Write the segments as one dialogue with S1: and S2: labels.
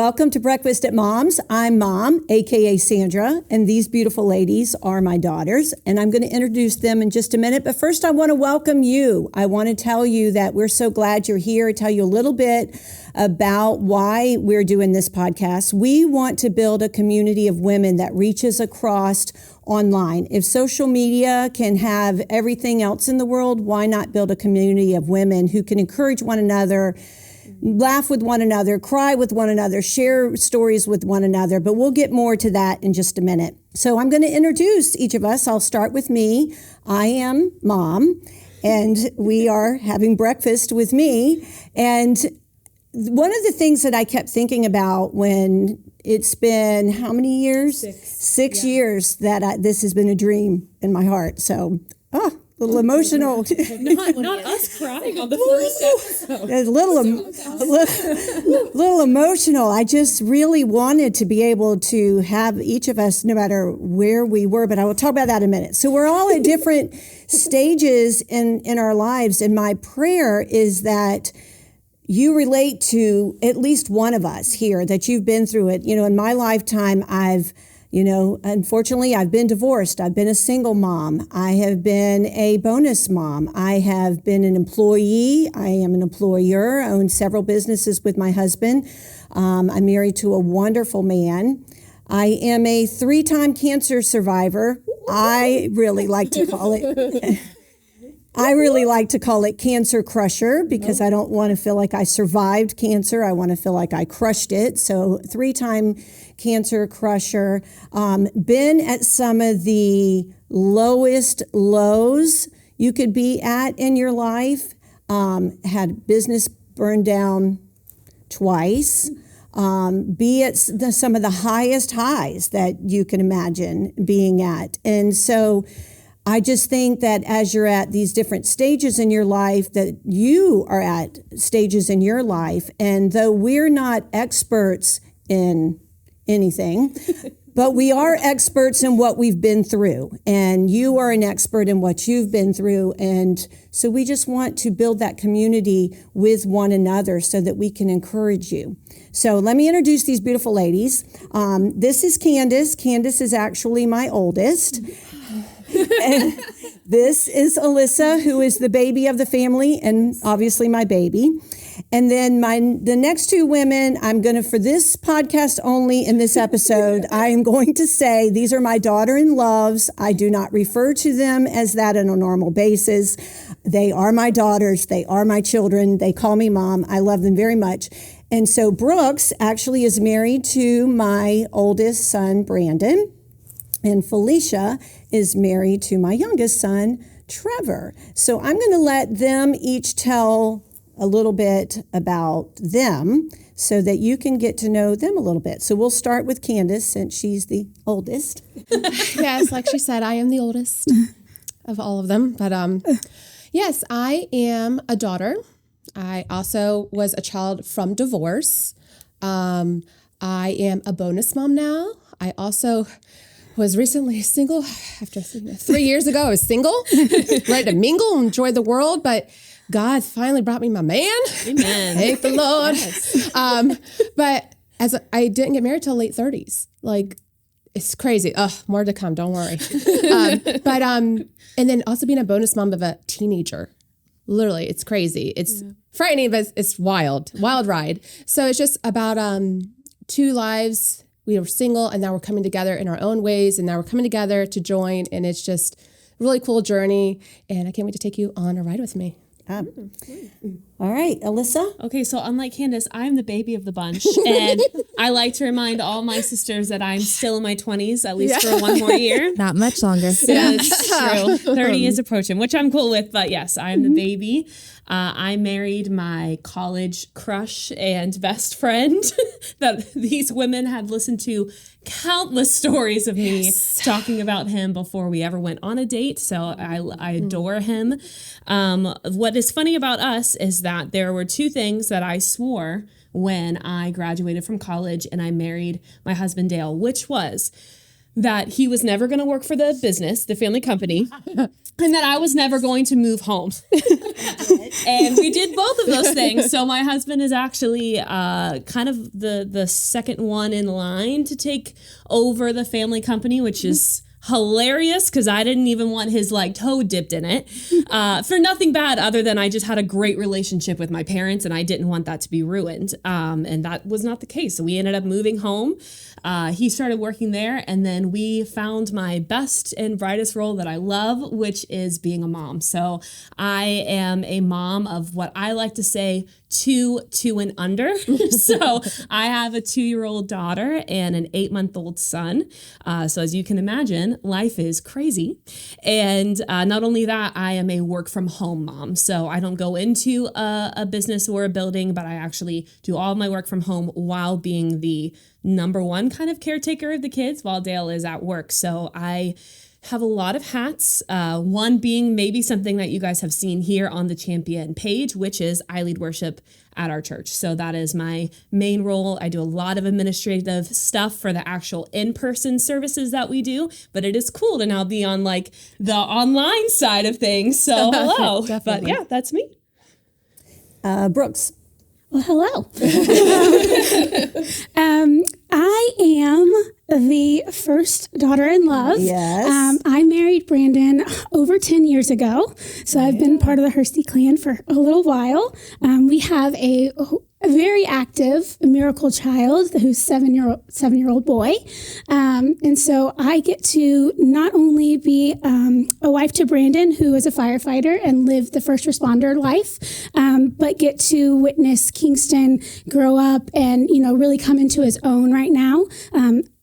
S1: Welcome to Breakfast at Mom's. I'm Mom, aka Sandra, and these beautiful ladies are my daughters, and I'm going to introduce them in just a minute. But first, I want to welcome you. I want to tell you that we're so glad you're here, tell you a little bit about why we're doing this podcast. We want to build a community of women that reaches across online. If social media can have everything else in the world, why not build a community of women who can encourage one another, laugh with one another, cry with one another, share stories with one another, but we'll get more to that in just a minute. So I'm going to introduce each of us. I'll start with me. I am Mom, and we are having breakfast with me. And one of the things that I kept thinking about when it's been how many years? Six years that this has been a dream in my heart. So, a little emotional.
S2: Not us crying on the first episode.
S1: A little emotional. I just really wanted to be able to have each of us, no matter where we were, but I will talk about that in a minute. So we're all at different stages in our lives, and my prayer is that you relate to at least one of us here, that you've been through it. You know, in my lifetime, unfortunately, I've been divorced. I've been a single mom. I have been a bonus mom. I have been an employee. I am an employer. I own several businesses with my husband. I'm married to a wonderful man. I am a 3-time cancer survivor. I really like to call it Cancer Crusher, because I don't want to feel like I survived cancer. I want to feel like I crushed it. So 3-time Cancer Crusher. Been at some of the lowest lows you could be at in your life. Had business burned down twice. Be at some of the highest highs that you can imagine being at. And so I just think that as you're at these different stages in your life, that you are at stages in your life. And though we're not experts in anything, but we are experts in what we've been through. And you are an expert in what you've been through. And so we just want to build that community with one another so that we can encourage you. So let me introduce these beautiful ladies. This is Candace. Candace is actually my oldest. And this is Alyssa, who is the baby of the family and obviously my baby. And then the next two women, I'm going to, for this podcast only in this episode, I am going to say these are my daughter-in-laws. I do not refer to them as that on a normal basis. They are my daughters. They are my children. They call me Mom. I love them very much. And so Brooks actually is married to my oldest son, Brandon. And Felisha is married to my youngest son, Trevor. So I'm going to let them each tell a little bit about them so that you can get to know them a little bit. So we'll start with Candace, since she's the oldest.
S3: Yes, like she said, I am the oldest of all of them. But yes, I am a daughter. I also was a child from divorce. I am a bonus mom now. I also was recently single after 3 years ago. I was single, ready to mingle and enjoy the world, but God finally brought me my man.
S2: Amen.
S3: Thank the Lord. Yes. But I didn't get married till late 30s. Like, it's crazy. More to come. Don't worry. And then also being a bonus mom of a teenager. Literally, it's crazy. It's frightening, but it's wild ride. So it's just about 2 lives. We were single, and now we're coming together in our own ways, and now we're coming together to join, and it's just a really cool journey, and I can't wait to take you on a ride with me.
S1: All right, Alyssa?
S2: Okay, so unlike Candace, I'm the baby of the bunch, and I like to remind all my sisters that I'm still in my 20s, at least for 1 more year.
S4: Not much longer.
S2: Yeah, it's true. 30 is approaching, which I'm cool with, but yes, I'm the baby. I married my college crush and best friend that these women had listened to countless stories of me talking about him before we ever went on a date. So I adore him. What is funny about us is that there were 2 things that I swore when I graduated from college and I married my husband, Dale, which was that he was never going to work for the business, the family company, and that I was never going to move home. And we did both of those things. So my husband is actually kind of the second one in line to take over the family company, which is hilarious because I didn't even want his toe dipped in it for nothing bad other than I just had a great relationship with my parents and I didn't want that to be ruined. And that was not the case. So we ended up moving home. He started working there, and then we found my best and brightest role that I love, which is being a mom. So I am a mom of what I like to say 2 and under. So I have a 2-year-old daughter and an 8-month-old son. So as you can imagine, life is crazy. And not only that, I am a work from home mom. So I don't go into a business or a building, but I actually do all my work from home while being the number one kind of caretaker of the kids while Dale is at work. So I have a lot of hats, one being maybe something that you guys have seen here on the Champion page, which is I lead worship at our church. So that is my main role. I do a lot of administrative stuff for the actual in-person services that we do, but it is cool to now be on the online side of things. So hello, but yeah, that's me.
S1: Brooks.
S4: Well, hello. I am the first daughter-in-law.
S1: Yes.
S4: I married Brandon over 10 years ago, so I've been part of the Hersey clan for a little while. We have a very active miracle child who's 7-year-old boy. And so I get to not only be a wife to Brandon, who is a firefighter and lived the first responder life, but get to witness Kingston grow up and, really come into his own right now.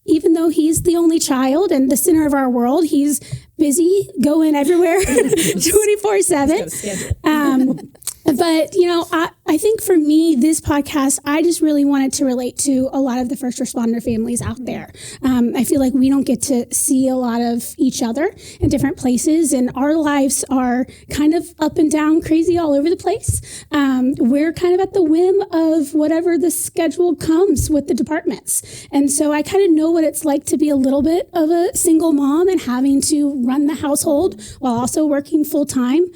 S4: Even though he's the only child and the center of our world, he's busy going everywhere 24/7. But, I think for me, this podcast, I just really wanted to relate to a lot of the first responder families out there. I feel like we don't get to see a lot of each other in different places, and our lives are kind of up and down, crazy all over the place. We're kind of at the whim of whatever the schedule comes with the departments. And so I kind of know what it's like to be a little bit of a single mom and having to run the household while also working full time,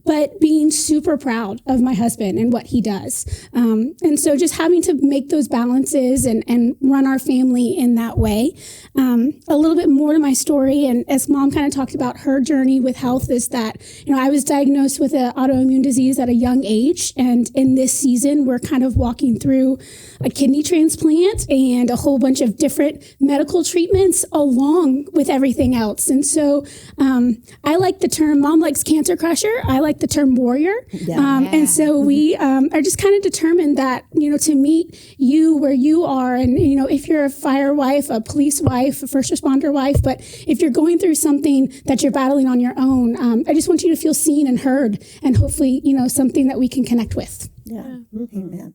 S4: but being super proud of my husband and what he does. And so just having to make those balances and run our family in that way. A little bit more to my story, and as Mom kind of talked about her journey with health, is that, I was diagnosed with an autoimmune disease at a young age. And in this season, we're kind of walking through a kidney transplant and a whole bunch of different medical treatments along with everything else. And so I like the term, Mom likes Cancer Crusher. I like the term warrior. And so we are just kind of determined that, to meet you where you are. And, if you're a fire wife, a police wife, a first responder wife, but if you're going through something that you're battling on your own, I just want you to feel seen and heard, and hopefully, something that we can connect with.
S1: Yeah. Amen.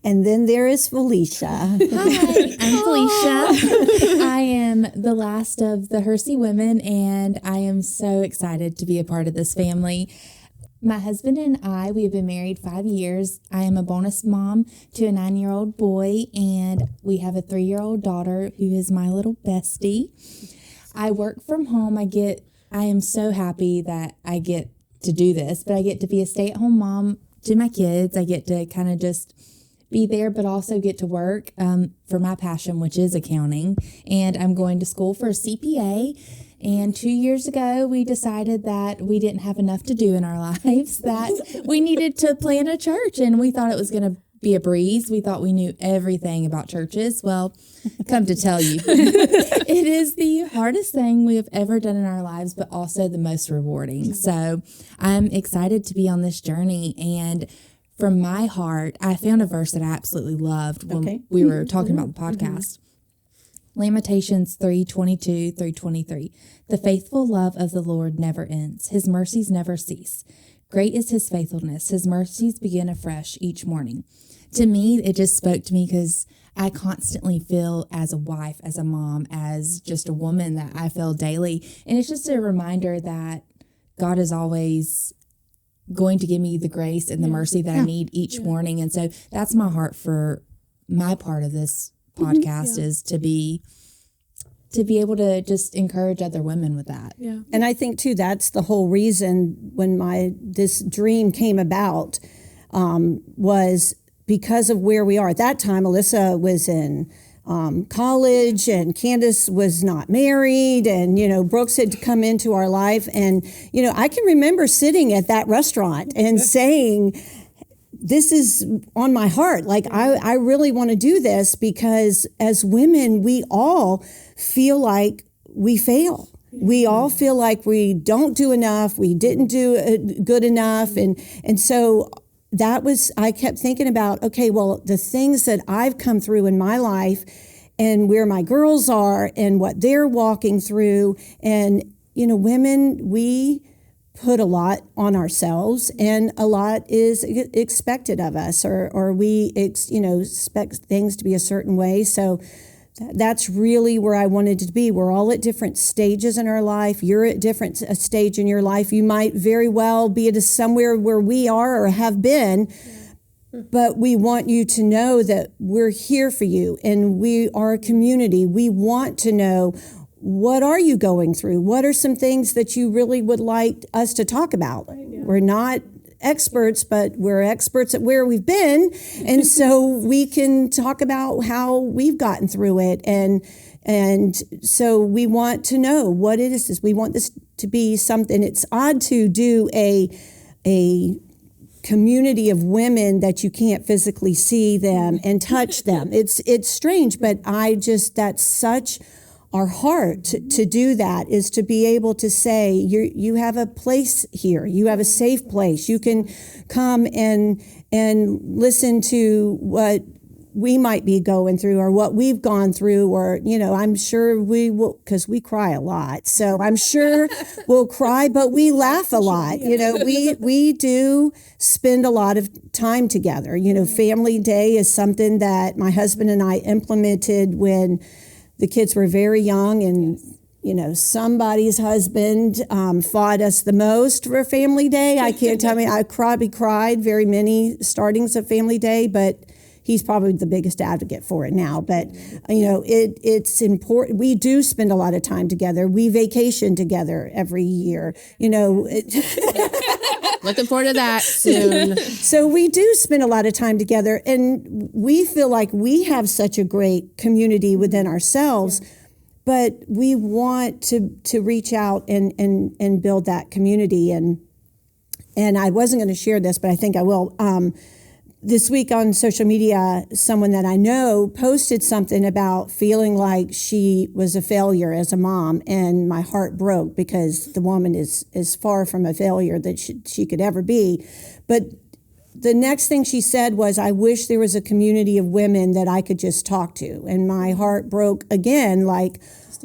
S1: And then there is Felisha.
S5: Hi, I'm Felisha. I am the last of the Hersey women, and I am so excited to be a part of this family. My husband and I, we've been married 5 years. I am a bonus mom to a 9-year-old boy, and we have a 3-year-old daughter who is my little bestie. I work from home. I am so happy that I get to do this, but I get to be a stay-at-home mom to my kids. I get to kind of just be there, but also get to work for my passion, which is accounting. And I'm going to school for a CPA. And 2 years ago, we decided that we didn't have enough to do in our lives, that we needed to plant a church. And we thought it was going to be a breeze. We thought we knew everything about churches. Well, come to tell you, it is the hardest thing we have ever done in our lives, but also the most rewarding. So I'm excited to be on this journey. And from my heart, I found a verse that I absolutely loved when we were talking about the podcast. Lamentations 3:22-23. The faithful love of the Lord never ends. His mercies never cease. Great is his faithfulness. His mercies begin afresh each morning. To me, it just spoke to me because I constantly feel as a wife, as a mom, as just a woman that I feel daily. And it's just a reminder that God is always going to give me the grace and the mercy that I need each morning. And so that's my heart for my part of this podcast is to be to be able to just encourage other women with that.
S2: Yeah.
S1: And I think too, that's the whole reason when this dream came about, was because of where we are. At that time, Alyssa was in college and Candace was not married, and, Brooks had come into our life. And, I can remember sitting at that restaurant and saying, this is on my heart. Like, I really want to do this, because as women, we all feel like we fail. We all feel like we don't do enough. We didn't do good enough. And so I kept thinking about, okay, well, the things that I've come through in my life and where my girls are and what they're walking through. And, women, we put a lot on ourselves, and a lot is expected of us, or we expect things to be a certain way. So that's really where I wanted to be. We're all at different stages in our life. You're at different stage in your life. You might very well be at somewhere where we are or have been, but we want you to know that we're here for you, and we are a community. We want to know, what are you going through? What are some things that you really would like us to talk about? We're not experts, but we're experts at where we've been. And so we can talk about how we've gotten through it. And so we want to know what it is. We want this to be something. It's odd to do a community of women that you can't physically see them and touch them. It's strange, but that's such our heart to do that, is to be able to say, you have a place here. You have a safe place. You can come and listen to what we might be going through, or what we've gone through, or, I'm sure we will, because we cry a lot. So I'm sure we'll cry, but we laugh a lot. We do spend a lot of time together. Family Day is something that my husband and I implemented when the kids were very young, and, somebody's husband fought us the most for Family Day. I can't tell me, I probably cried very many startings of Family Day, but he's probably the biggest advocate for it now. But, it's important. We do spend a lot of time together. We vacation together every year,
S3: Looking forward to that soon.
S1: So we do spend a lot of time together, and we feel like we have such a great community within ourselves, but we want to reach out and build that community. And I wasn't going to share this, but I think I will. This week on social media, someone that I know posted something about feeling like she was a failure as a mom, and my heart broke, because the woman is far from a failure that she could ever be. But the next thing she said was, I wish there was a community of women that I could just talk to. And my heart broke again, like,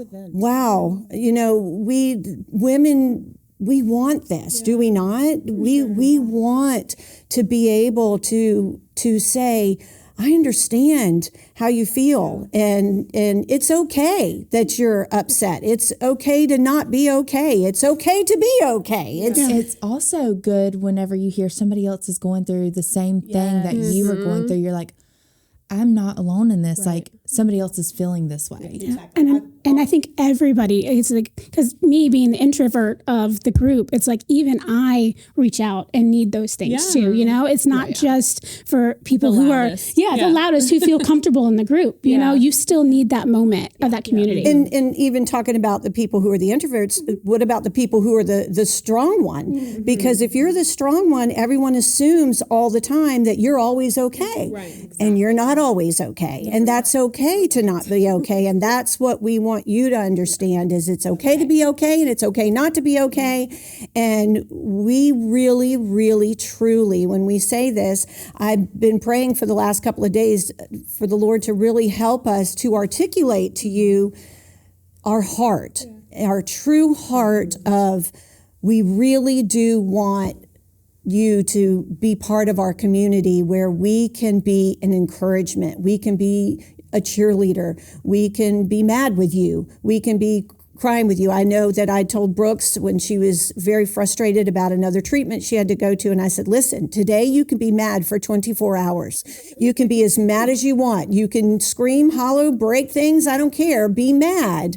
S1: wow, we women, we want this, do we not? We want to be able to say, I understand how you feel, and it's okay that you're upset. It's okay to not be okay. It's okay to be okay.
S5: It's also good whenever you hear somebody else is going through the same thing that you were going through. You're like, I'm not alone in this. Right. Like, somebody else is feeling this way.
S4: Exactly. And I think everybody, it's like, because me being the introvert of the group, it's like even I reach out and need those things too. It's not just for people who are the loudest, who feel comfortable in the group. You still need that moment of that community.
S1: And even talking about the people who are the introverts, what about the people who are the strong one? Mm-hmm. Because if you're the strong one, everyone assumes all the time that you're always okay. Right, exactly. And you're not always okay. And that's okay to not be okay. And that's what we want you to understand, is it's okay to be okay, and it's okay not to be okay. And we really, really, truly, when we say this, I've been praying for the last couple of days for the Lord to really help us to articulate to you our heart, our true heart of, we really do want you to be part of our community where we can be an encouragement. We can be a cheerleader. We can be mad with you. We can be crying with you. I know that I told Brooks when she was very frustrated about another treatment she had to go to, and I said, listen, today you can be mad for 24 hours. You can be as mad as you want. You can scream, holler, break things. I don't care. Be mad.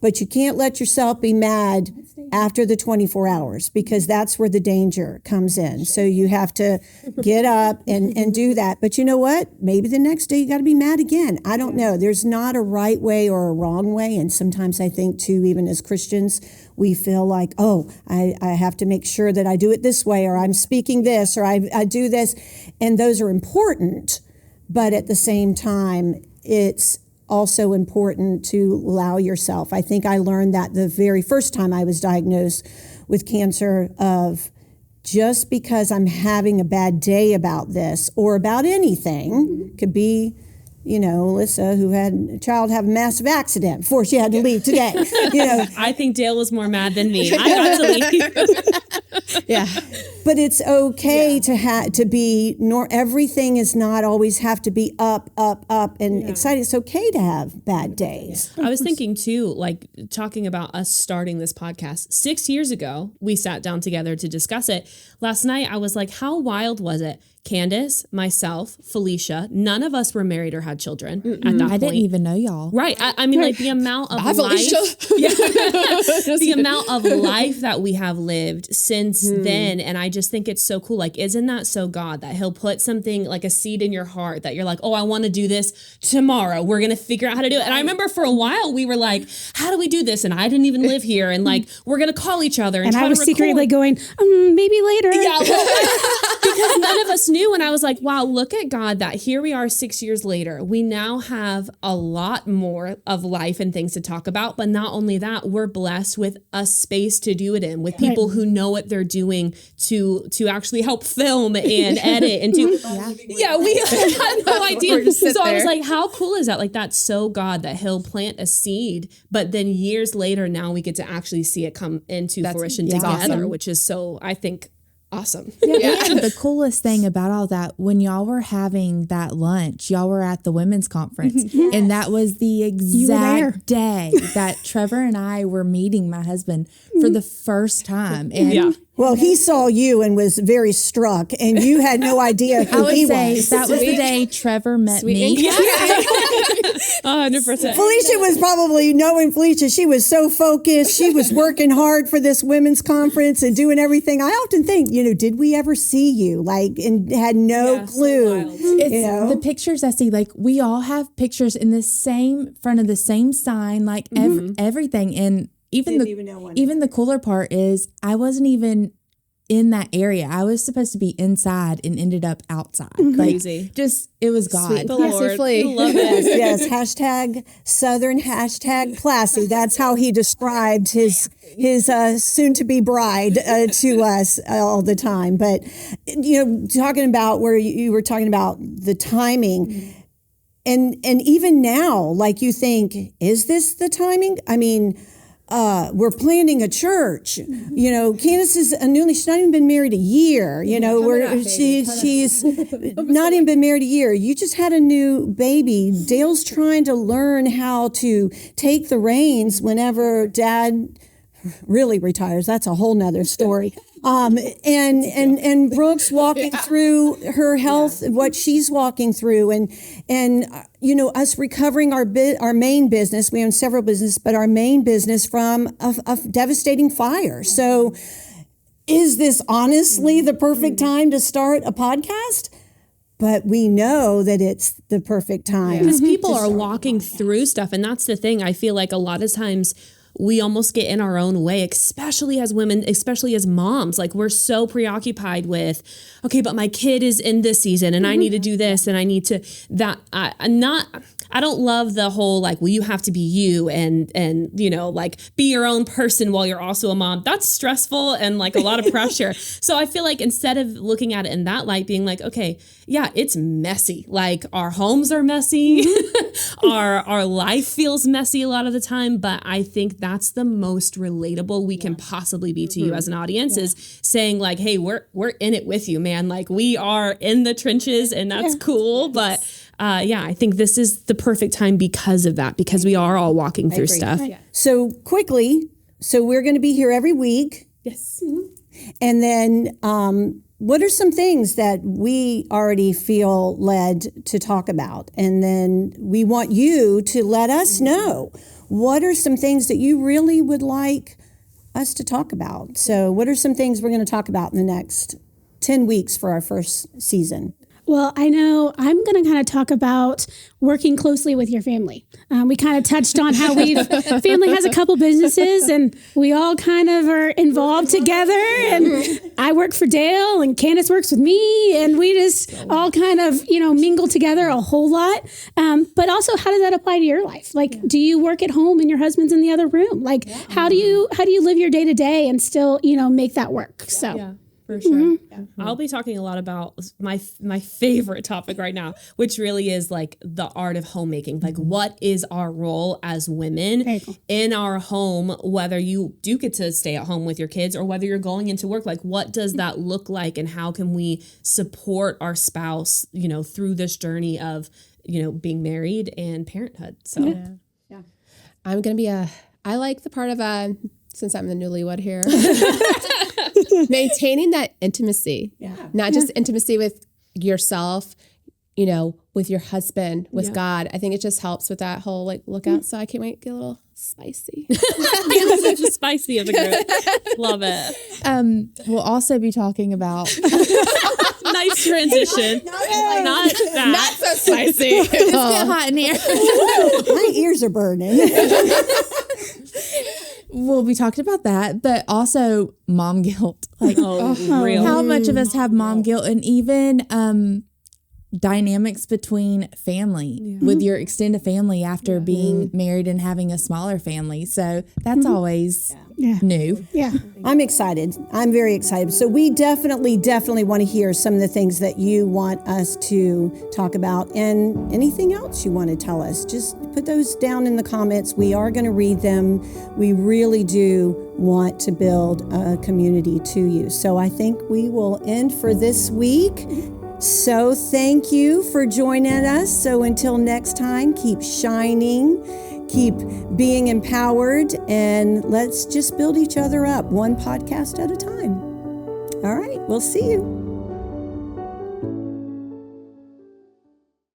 S1: But you can't let yourself be mad after the 24 hours, because that's where the danger comes in. So you have to get up and do that. But you know what? Maybe the next day you got to be mad again. I don't know. There's not a right way or a wrong way. And sometimes I think too, even as Christians, we feel like, oh, I have to make sure that I do it this way, or I'm speaking this, or I do this. And those are important. But at the same time, it's also important to allow yourself. I think I learned that the very first time I was diagnosed with cancer, of just because I'm having a bad day about this or about anything, could be, you know, Alyssa, who had a child have a massive accident before she had to leave today. You know,
S2: I think Dale was more mad than me. I got to leave.
S3: Yeah.
S1: but it's okay to be. Everything is not always have to be up and excited. It's okay to have bad days.
S2: I was thinking too, like talking about us starting this podcast 6 years ago, we sat down together to discuss it. Last night, I was like, how wild was it? Candace, myself, Felicia, none of us were married or had children at that point.
S5: I didn't even know y'all.
S2: Right. I mean, like the amount of life, the amount of life that we have lived since then. And I just think it's so cool. Like, isn't that so God that he'll put something like a seed in your heart that you're like, oh, I want to do this tomorrow. We're going to figure out how to do it. And I remember for a while we were like, how do we do this? And I didn't even live here. And like, we're going to call each other. And
S4: I was secretly going, maybe later.
S2: Yeah, because none of us knew. And I was like, wow, look at God that here we are 6 years later. We now have a lot more of life and things to talk about. But not only that, we're blessed with a space to do it in, with people who know what they're doing to actually help film and edit and do. We had no idea. So I was like, how cool is that? Like, that's so God that he'll plant a seed, but then years later, now we get to actually see it come into fruition together, awesome. Which is so, I think, awesome.
S5: And the coolest thing about all that, when y'all were having that lunch, y'all were at the women's conference, and that was the exact day that Trevor and I were meeting my husband for the first time. And
S1: well, he saw you and was very struck, and you had no idea who he was.
S5: That was the day Trevor met me.
S2: 100%.
S1: Felicia was probably, knowing Felicia, she was so focused. She was working hard for this women's conference and doing everything. I often think, did we ever see you? Like, and had no clue.
S2: So
S5: it's the pictures I see, like we all have pictures in the same front of the same sign, like everything. And even the cooler part is I wasn't even in that area. I was supposed to be inside and ended up outside.
S2: Crazy.
S5: It was God.
S2: Sweet the Lord. Love it.
S1: Yes. Hashtag Southern, hashtag classy. That's how he described his soon to be bride to us all the time. But, talking about where you were talking about the timing, and even now, like, you think, is this the timing? I mean, we're planning a church. Candace is she's not even been married a year. She's not even been married a year. You just had a new baby. Dale's trying to learn how to take the reins whenever Dad really retires. That's a whole nother story. And Brooks walking through her health, what she's walking through, and us recovering our main business. We own several businesses, but our main business from a devastating fire. So, is this honestly the perfect time to start a podcast? But we know that it's the perfect time.
S2: Because people are walking through stuff, and that's the thing. I feel like a lot of times we almost get in our own way, especially as women, especially as moms. Like, we're so preoccupied with, okay, but my kid is in this season and I need to do this and I need to that. I don't love the whole, like, well, you have to be you and like, be your own person while you're also a mom. That's stressful and like a lot of pressure. So I feel like instead of looking at it in that light, being like, okay, yeah, it's messy. Like, our homes are messy. Our life feels messy a lot of the time. But I think that's the most relatable we can possibly be to you as an audience, is saying like, hey, we're in it with you, man. Like, we are in the trenches, and that's cool. But I think this is the perfect time because of that, because we are all walking through stuff.
S1: So quickly, we're going to be here every week.
S2: Yes.
S1: And then what are some things that we already feel led to talk about? And then we want you to let us know, what are some things that you really would like us to talk about? So what are some things we're going to talk about in the next 10 weeks for our first season?
S4: Well, I know I'm going to kind of talk about working closely with your family. We kind of touched on how family has a couple businesses and we all kind of are involved together. And I work for Dale and Candace works with me, and we just all kind of, mingle together a whole lot. But also, how does that apply to your life? Like, do you work at home and your husband's in the other room? Like, how do you live your day to day and still, make that work? So.
S2: Yeah. For sure. I'll be talking a lot about my favorite topic right now, which really is like the art of homemaking. Like, what is our role as women in our home, whether you do get to stay at home with your kids or whether you're going into work? Like, what does that look like, and how can we support our spouse, through this journey of, being married and parenthood? So
S3: I'm going to be I like the part of, since I'm the newlywed here, maintaining that intimacy, not just intimacy with yourself, with your husband, with God. I think it just helps with that whole look out. So I can't wait to get a little spicy.
S2: Such a spicy of a group. Love it.
S5: We'll also be talking about
S2: nice transition. Not that.
S3: Not so spicy.
S5: It's getting hot in here.
S1: My ears are burning.
S5: We'll be talking about that, but also mom guilt. Like,
S2: real.
S5: how much of us have mom guilt, and even dynamics between family with your extended family after being married and having a smaller family. So that's always new.
S4: Yeah.
S1: I'm excited. I'm very excited. So we definitely want to hear some of the things that you want us to talk about, and anything else you want to tell us. Just put those down in the comments. We are going to read them. We really do want to build a community to you. So I think we will end for this week. So thank you for joining us. So until next time, keep shining, keep being empowered, and let's just build each other up one podcast at a time. All right, we'll see you.